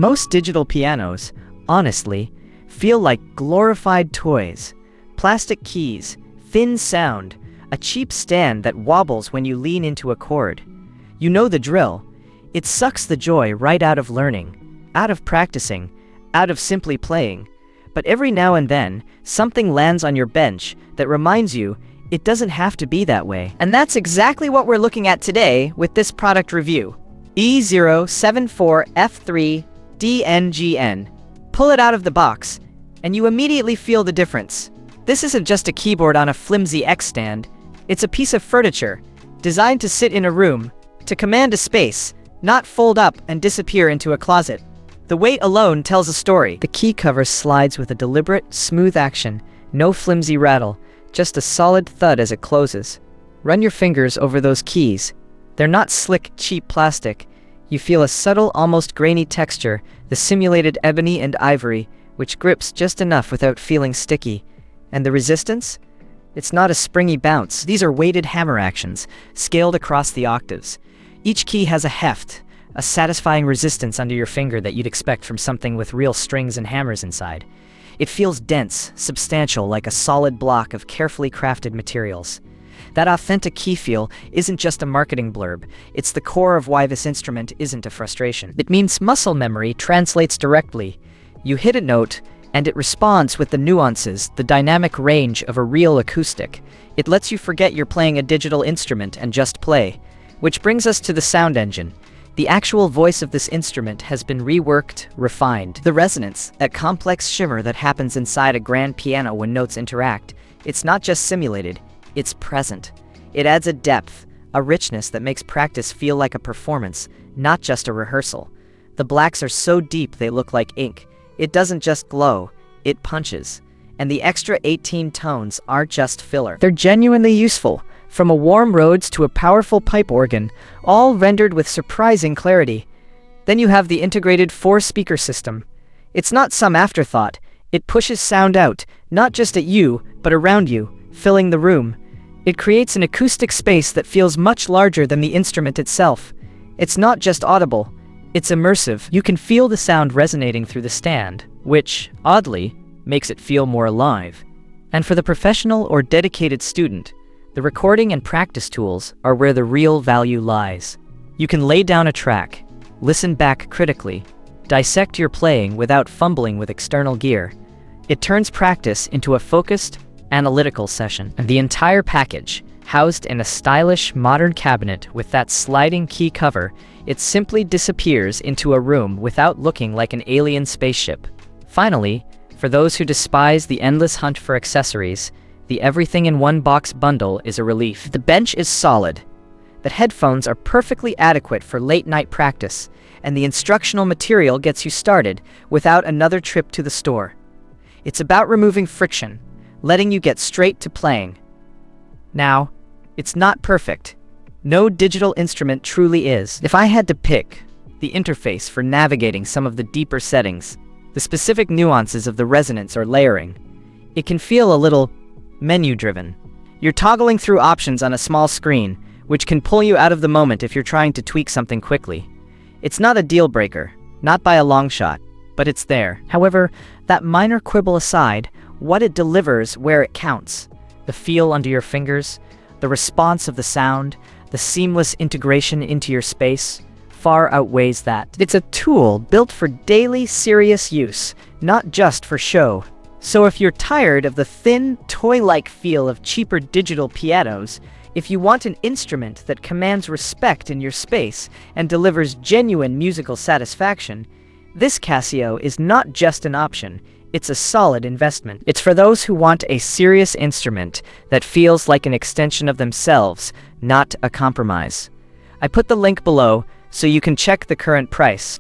Most digital pianos, honestly, feel like glorified toys. Plastic keys, thin sound, a cheap stand that wobbles when you lean into a chord. You know the drill. It sucks the joy right out of learning, out of practicing, out of simply playing. But every now and then, something lands on your bench that reminds you it doesn't have to be that way. And that's exactly what we're looking at today with this product review. E074F3DNGN. Pull it out of the box, and you immediately feel the difference. This isn't just a keyboard on a flimsy X stand. It's a piece of furniture, designed to sit in a room, to command a space, not fold up and disappear into a closet. The weight alone tells a story. The key cover slides with a deliberate, smooth action, no flimsy rattle, just a solid thud as it closes. Run your fingers over those keys. They're not slick, cheap plastic. You feel a subtle, almost grainy texture, the simulated ebony and ivory, which grips just enough without feeling sticky. And the resistance? It's not a springy bounce. These are weighted hammer actions, scaled across the octaves. Each key has a heft, a satisfying resistance under your finger that you'd expect from something with real strings and hammers inside. It feels dense, substantial, like a solid block of carefully crafted materials. That authentic key feel isn't just a marketing blurb. It's the core of why this instrument isn't a frustration. It means muscle memory translates directly. You hit a note, and it responds with the nuances, the dynamic range of a real acoustic. It lets you forget you're playing a digital instrument and just play. Which brings us to the sound engine. The actual voice of this instrument has been reworked, refined. The resonance, that complex shimmer that happens inside a grand piano when notes interact, it's not just simulated, it's present. It adds a depth, a richness that makes practice feel like a performance, not just a rehearsal. The blacks are so deep they look like ink. It doesn't just glow, it punches. And the extra 18 tones aren't just filler. They're genuinely useful. From a warm Rhodes to a powerful pipe organ, all rendered with surprising clarity. Then you have the integrated 4-speaker system. It's not some afterthought. It pushes sound out, not just at you, but around you, filling the room. It creates an acoustic space that feels much larger than the instrument itself. It's not just audible, it's immersive. You can feel the sound resonating through the stand, which, oddly, makes it feel more alive. And for the professional or dedicated student, the recording and practice tools are where the real value lies. You can lay down a track, listen back critically, dissect your playing without fumbling with external gear. It turns practice into a focused, analytical session. And the entire package, housed in a stylish, modern cabinet with that sliding key cover, it simply disappears into a room without looking like an alien spaceship. Finally, for those who despise the endless hunt for accessories, the everything-in-one-box bundle is a relief. The bench is solid. The headphones are perfectly adequate for late-night practice, and the instructional material gets you started without another trip to the store. It's about removing friction, letting you get straight to playing. Now, it's not perfect. No digital instrument truly is. If I had to pick the interface for navigating some of the deeper settings, the specific nuances of the resonance or layering, it can feel a little menu-driven. You're toggling through options on a small screen, which can pull you out of the moment if you're trying to tweak something quickly. It's not a deal-breaker, not by a long shot, but it's there. However, that minor quibble aside, what it delivers where it counts, the feel under your fingers, the response of the sound, the seamless integration into your space, far outweighs that. It's a tool built for daily, serious use, not just for show. So if you're tired of the thin, toy-like feel of cheaper digital pianos, if you want an instrument that commands respect in your space and delivers genuine musical satisfaction, this Casio is not just an option, it's a solid investment. It's for those who want a serious instrument that feels like an extension of themselves, not a compromise. I put the link below so you can check the current price.